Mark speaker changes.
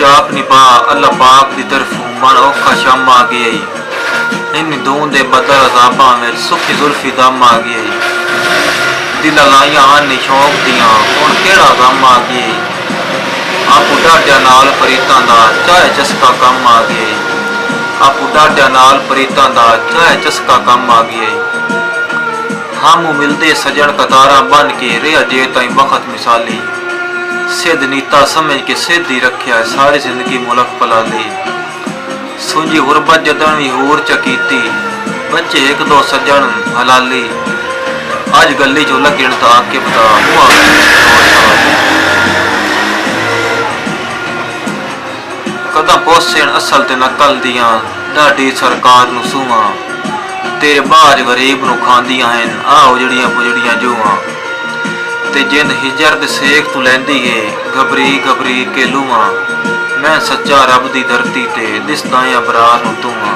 Speaker 1: चाप निभा अल्लाह पाक की तरफों मन औखा शम आ गई। इन दून दे बदल अजाबा में सुखी जुल्फी दम आ गई। दिल लाइया आने शौक दियां हुण केड़ा गम आ गई। आपू डाडिया नाल परीतां दा चाहे चस्का कम आ गई। आपू डाडिया नाल परीतां दा चाहे चस्का कम आ गई। हम मिलदे सजन कतारा बन के रेहा जे ताईं बखत मिसाली। सिद्ध नीता समझ के सिद्ध ही रखिया सारी जिंदगी मुलक पला ली। सुंजी गुरबत जदन भी होर चकीती बच्चे एक दो सज्जन हलाली। अज गली चो लगन तो आके बता हुआ कदा पोसन असल ते नकल दियां ढाडी सरकार नू सूहां। तेरे बाज गरीब नू खांदियां हैं आ उजड़ियां पुजड़ियां जूहां। ते जिंद हिजर दे सेक तू लैंदी है घबरी घबरी के लूहां। मैं सच्चा रब दी धरती ते दिसदा अबरार नू तूहां।